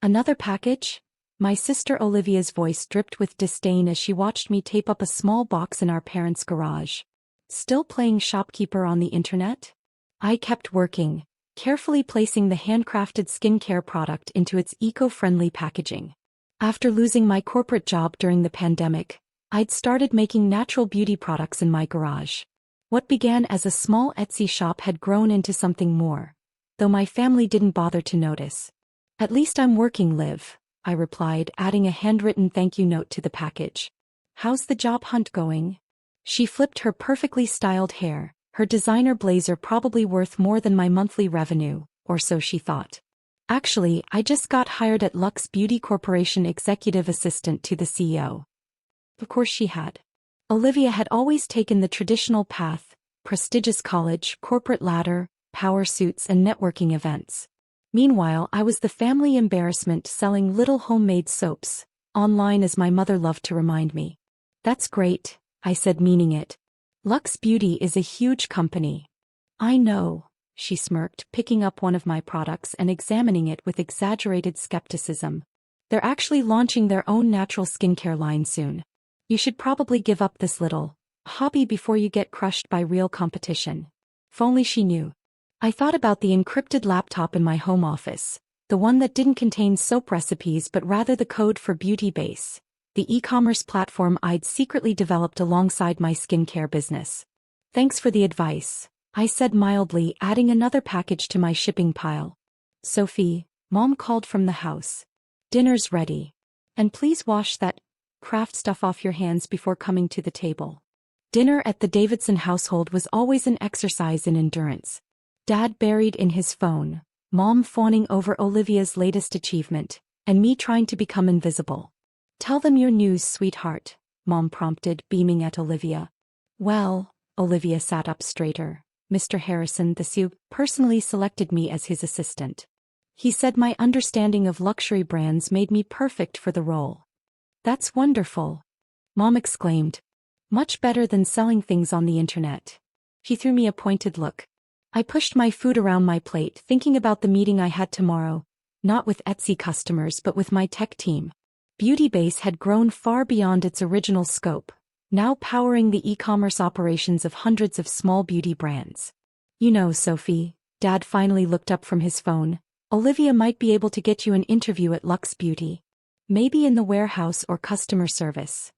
Another package? My sister Olivia's voice dripped with disdain as she watched me tape up a small box in our parents' garage. Still playing shopkeeper on the internet? I kept working, carefully placing the handcrafted skincare product into its eco-friendly packaging. After losing my corporate job during the pandemic, I'd started making natural beauty products in my garage. What began as a small Etsy shop had grown into something more, though my family didn't bother to notice. At least I'm working, Liv, I replied, adding a handwritten thank you note to the package. How's the job hunt going? She flipped her perfectly styled hair, her designer blazer probably worth more than my monthly revenue, or so she thought. Actually, I just got hired at Lux Beauty Corporation executive assistant to the CEO. Of course she had. Olivia had always taken the traditional path: prestigious college, corporate ladder, power suits and networking events. Meanwhile, I was the family embarrassment selling little homemade soaps, online as my mother loved to remind me. That's great, I said, meaning it. Lux Beauty is a huge company. I know, she smirked, picking up one of my products and examining it with exaggerated skepticism. They're actually launching their own natural skincare line soon. You should probably give up this little hobby before you get crushed by real competition. If only she knew. I thought about the encrypted laptop in my home office, the one that didn't contain soap recipes but rather the code for Beauty Base, the e-commerce platform I'd secretly developed alongside my skincare business. Thanks for the advice, I said mildly, adding another package to my shipping pile. Sophie, Mom called from the house. Dinner's ready. And please wash that craft stuff off your hands before coming to the table. Dinner at the Davidson household was always an exercise in endurance. Dad buried in his phone, Mom fawning over Olivia's latest achievement, and me trying to become invisible. Tell them your news, sweetheart, Mom prompted, beaming at Olivia. Well, Olivia sat up straighter. Mr. Harrison, the CEO, personally selected me as his assistant. He said my understanding of luxury brands made me perfect for the role. That's wonderful, Mom exclaimed. Much better than selling things on the internet. He threw me a pointed look. I pushed my food around my plate, thinking about the meeting I had tomorrow, not with Etsy customers but with my tech team. Beauty Base had grown far beyond its original scope, now powering the e-commerce operations of hundreds of small beauty brands. You know, Sophie, Dad finally looked up from his phone, Olivia might be able to get you an interview at Lux Beauty. Maybe in the warehouse or customer service.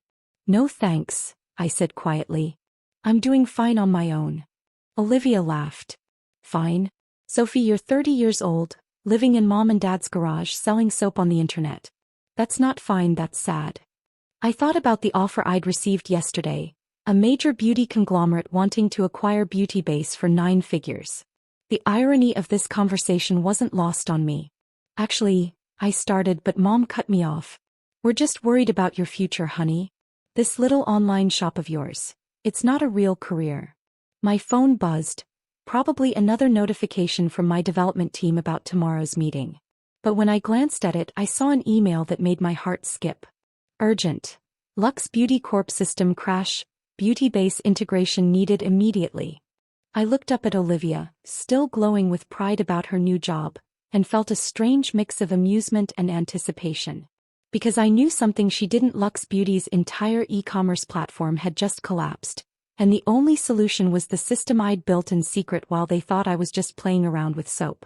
No thanks, I said quietly. I'm doing fine on my own. Olivia laughed. Fine? Sophie, you're 30 years old, living in Mom and Dad's garage selling soap on the internet. That's not fine, that's sad. I thought about the offer I'd received yesterday, a major beauty conglomerate wanting to acquire Beauty Base for 9 figures. The irony of this conversation wasn't lost on me. Actually, I started, but Mom cut me off. We're just worried about your future, honey. This little online shop of yours, it's not a real career. My phone buzzed, probably another notification from my development team about tomorrow's meeting. But when I glanced at it, I saw an email that made my heart skip. Urgent. Lux Beauty Corp system crash, Beauty Base integration needed immediately. I looked up at Olivia, still glowing with pride about her new job, and felt a strange mix of amusement and anticipation. Because I knew something she didn't. Lux Beauty's entire e-commerce platform had just collapsed, and the only solution was the system I'd built in secret while they thought I was just playing around with soap.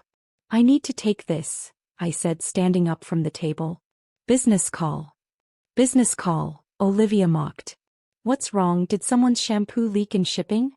I need to take this, I said, standing up from the table. Business call. Business call, Olivia mocked. What's wrong? Did someone's shampoo leak in shipping?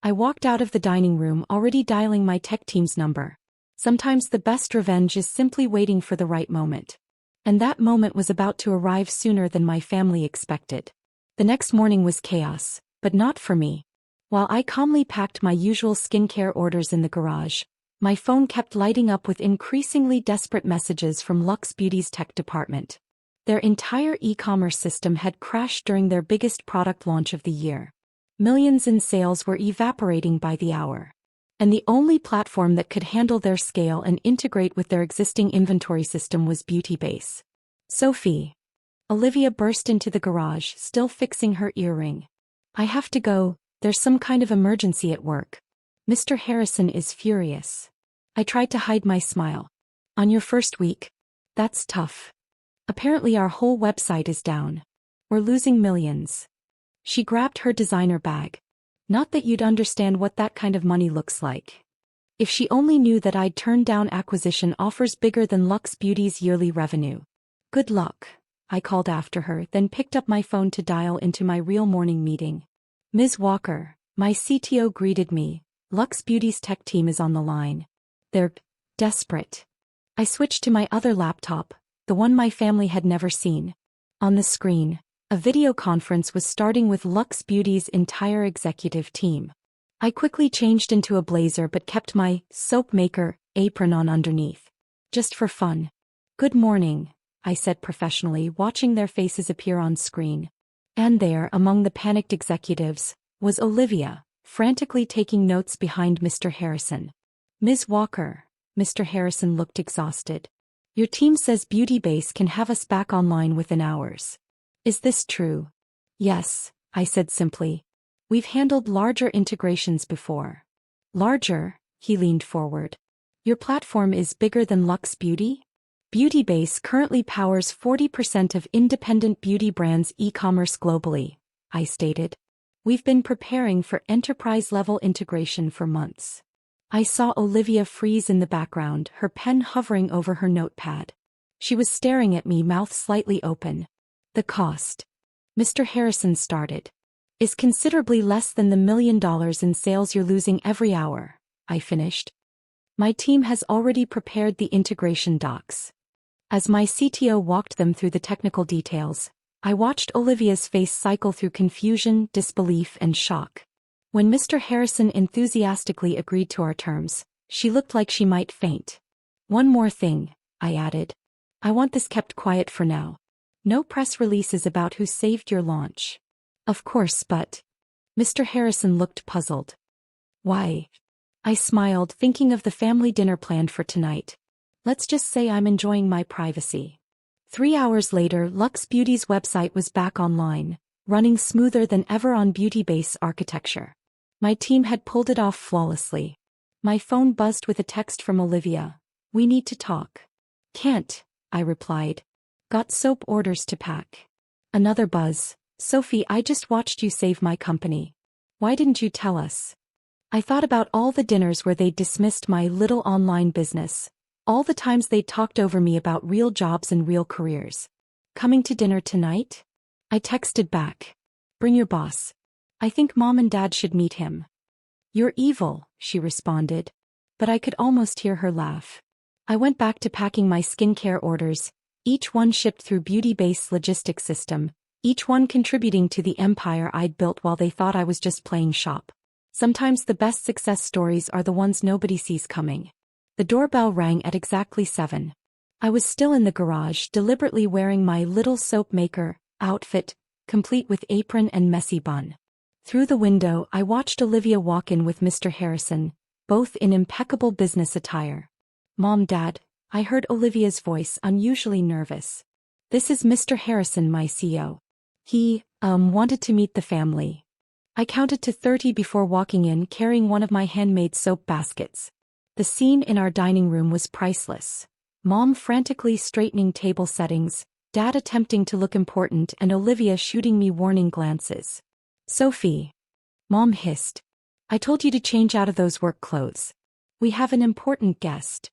I walked out of the dining room, already dialing my tech team's number. Sometimes the best revenge is simply waiting for the right moment. And that moment was about to arrive sooner than my family expected. The next morning was chaos, but not for me. While I calmly packed my usual skincare orders in the garage, my phone kept lighting up with increasingly desperate messages from Lux Beauty's tech department. Their entire e-commerce system had crashed during their biggest product launch of the year. Millions in sales were evaporating by the hour. And the only platform that could handle their scale and integrate with their existing inventory system was Beauty Base. Sophie. Olivia burst into the garage, still fixing her earring. I have to go, there's some kind of emergency at work. Mr. Harrison is furious. I tried to hide my smile. On your first week? That's tough. Apparently our whole website is down. We're losing millions. She grabbed her designer bag. Not that you'd understand what that kind of money looks like. If she only knew that I'd turned down acquisition offers bigger than Lux Beauty's yearly revenue. Good luck, I called after her, then picked up my phone to dial into my real morning meeting. Ms. Walker, my CTO greeted me. Lux Beauty's tech team is on the line. They're desperate. I switched to my other laptop, the one my family had never seen. On the screen, a video conference was starting with Lux Beauty's entire executive team. I quickly changed into a blazer but kept my soap maker apron on underneath. Just for fun. Good morning, I said professionally, watching their faces appear on screen. And there, among the panicked executives, was Olivia, frantically taking notes behind Mr. Harrison. Ms. Walker, Mr. Harrison looked exhausted. Your team says Beauty Base can have us back online within hours. Is this true? Yes, I said simply. We've handled larger integrations before. Larger? He leaned forward. Your platform is bigger than Lux Beauty? Beauty Base currently powers 40% of independent beauty brands' e-commerce globally, I stated. We've been preparing for enterprise-level integration for months. I saw Olivia freeze in the background, her pen hovering over her notepad. She was staring at me, mouth slightly open. The cost, Mr. Harrison started, is considerably less than the $1 million in sales you're losing every hour, I finished. My team has already prepared the integration docs. As my CTO walked them through the technical details, I watched Olivia's face cycle through confusion, disbelief, and shock. When Mr. Harrison enthusiastically agreed to our terms, she looked like she might faint. One more thing, I added. I want this kept quiet for now. No press releases about who saved your launch. Of course, but... Mr. Harrison looked puzzled. Why? I smiled, thinking of the family dinner planned for tonight. Let's just say I'm enjoying my privacy. 3 hours later, Lux Beauty's website was back online, running smoother than ever on Beauty Base architecture. My team had pulled it off flawlessly. My phone buzzed with a text from Olivia. We need to talk. Can't, I replied. Got soap orders to pack. Another buzz. Sophie, I just watched you save my company. Why didn't you tell us? I thought about all the dinners where they dismissed my little online business. All the times they talked over me about real jobs and real careers. Coming to dinner tonight? I texted back. Bring your boss. I think Mom and Dad should meet him. You're evil, she responded. But I could almost hear her laugh. I went back to packing my skincare orders, each one shipped through Beauty Base logistics system, each one contributing to the empire I'd built while they thought I was just playing shop. Sometimes the best success stories are the ones nobody sees coming. The doorbell rang at exactly 7. I was still in the garage, deliberately wearing my little soap maker outfit, complete with apron and messy bun. Through the window, I watched Olivia walk in with Mr. Harrison, both in impeccable business attire. Mom, Dad, I heard Olivia's voice, unusually nervous. This is Mr. Harrison, my CEO. He, wanted to meet the family. I counted to 30 before walking in, carrying one of my handmade soap baskets. The scene in our dining room was priceless. Mom frantically straightening table settings, Dad attempting to look important, and Olivia shooting me warning glances. Sophie. Mom hissed. I told you to change out of those work clothes. We have an important guest.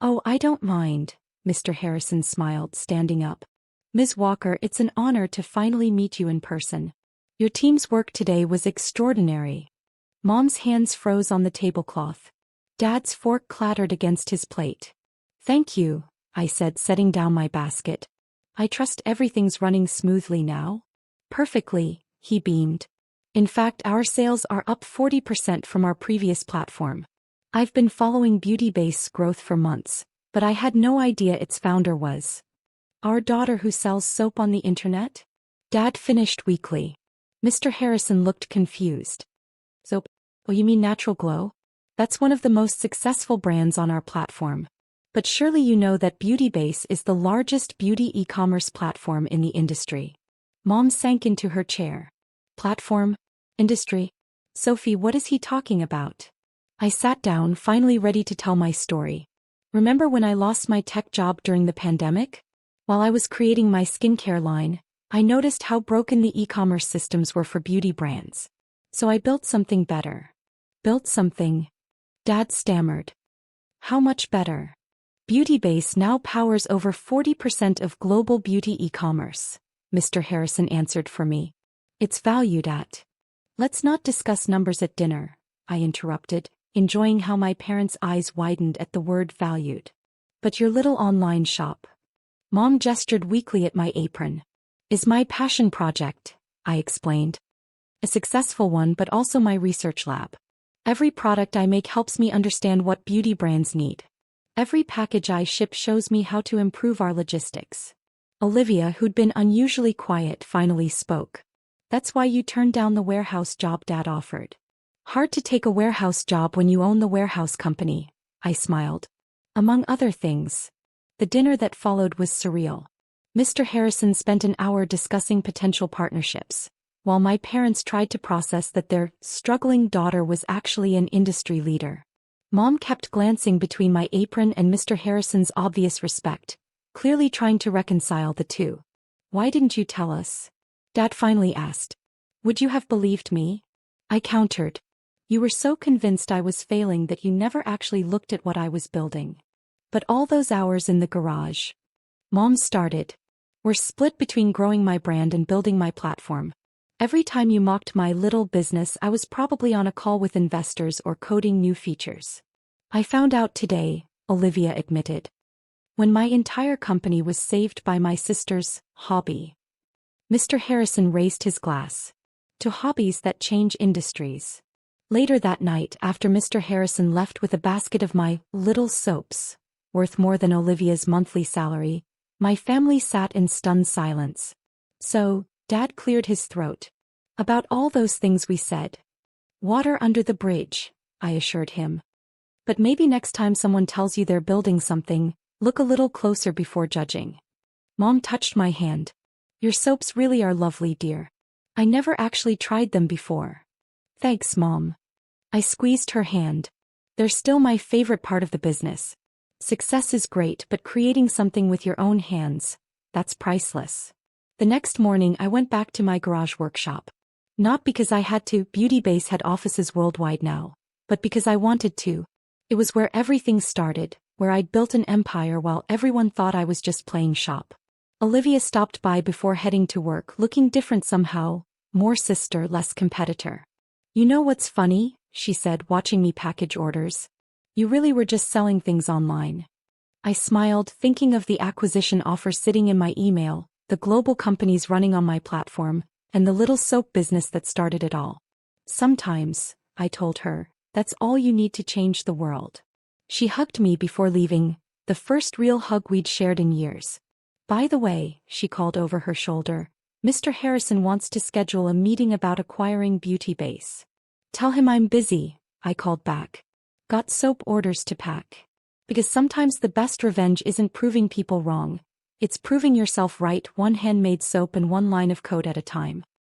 Oh, I don't mind, Mr. Harrison smiled, standing up. Ms. Walker, it's an honor to finally meet you in person. Your team's work today was extraordinary. Mom's hands froze on the tablecloth. Dad's fork clattered against his plate. Thank you, I said, setting down my basket. I trust everything's running smoothly now? Perfectly, he beamed. In fact, our sales are up 40% from our previous platform. I've been following Beauty Base growth for months, but I had no idea its founder was our daughter who sells soap on the internet? Dad finished weakly. Mr. Harrison looked confused. Soap? Oh, you mean Natural Glow? That's one of the most successful brands on our platform. But surely you know that Beauty Base is the largest beauty e-commerce platform in the industry. Mom sank into her chair. Platform? Industry? Sophie, what is he talking about? I sat down, finally ready to tell my story. Remember when I lost my tech job during the pandemic? While I was creating my skincare line, I noticed how broken the e-commerce systems were for beauty brands. So I built something better. Built something? Dad stammered. How much better? BeautyBase now powers over 40% of global beauty e-commerce, Mr. Harrison answered for me. It's valued at. Let's not discuss numbers at dinner, I interrupted, enjoying how my parents' eyes widened at the word valued. But your little online shop. Mom gestured weakly at my apron. Is my passion project, I explained. A successful one, but also my research lab. Every product I make helps me understand what beauty brands need. Every package I ship shows me how to improve our logistics. Olivia, who'd been unusually quiet, finally spoke. That's why you turned down the warehouse job Dad offered. Hard to take a warehouse job when you own the warehouse company, I smiled. Among other things. The dinner that followed was surreal. Mr. Harrison spent an hour discussing potential partnerships, while my parents tried to process that their struggling daughter was actually an industry leader. Mom kept glancing between my apron and Mr. Harrison's obvious respect, clearly trying to reconcile the two. Why didn't you tell us? Dad finally asked. Would you have believed me? I countered. You were so convinced I was failing that you never actually looked at what I was building. But all those hours in the garage. Mom started. We're split between growing my brand and building my platform. Every time you mocked my little business, I was probably on a call with investors or coding new features. I found out today, Olivia admitted. When my entire company was saved by my sister's hobby. Mr. Harrison raised his glass. To hobbies that change industries. Later that night, after Mr. Harrison left with a basket of my little soaps, worth more than Olivia's monthly salary, my family sat in stunned silence. So, Dad cleared his throat. About all those things we said. Water under the bridge, I assured him. But maybe next time someone tells you they're building something, look a little closer before judging. Mom touched my hand. Your soaps really are lovely, dear. I never actually tried them before. Thanks, Mom. I squeezed her hand. They're still my favorite part of the business. Success is great, but creating something with your own hands, that's priceless. The next morning I went back to my garage workshop. Not because I had to, BeautyBase had offices worldwide now, but because I wanted to. It was where everything started, where I'd built an empire while everyone thought I was just playing shop. Olivia stopped by before heading to work, looking different somehow, more sister, less competitor. You know what's funny? She said, watching me package orders. You really were just selling things online. I smiled, thinking of the acquisition offer sitting in my email, the global companies running on my platform, and the little soap business that started it all. Sometimes, I told her, that's all you need to change the world. She hugged me before leaving, the first real hug we'd shared in years. By the way, she called over her shoulder, Mr. Harrison wants to schedule a meeting about acquiring BeautyBase. Tell him I'm busy, I called back. Got soap orders to pack. Because sometimes the best revenge isn't proving people wrong. It's proving yourself right, one handmade soap and one line of code at a time.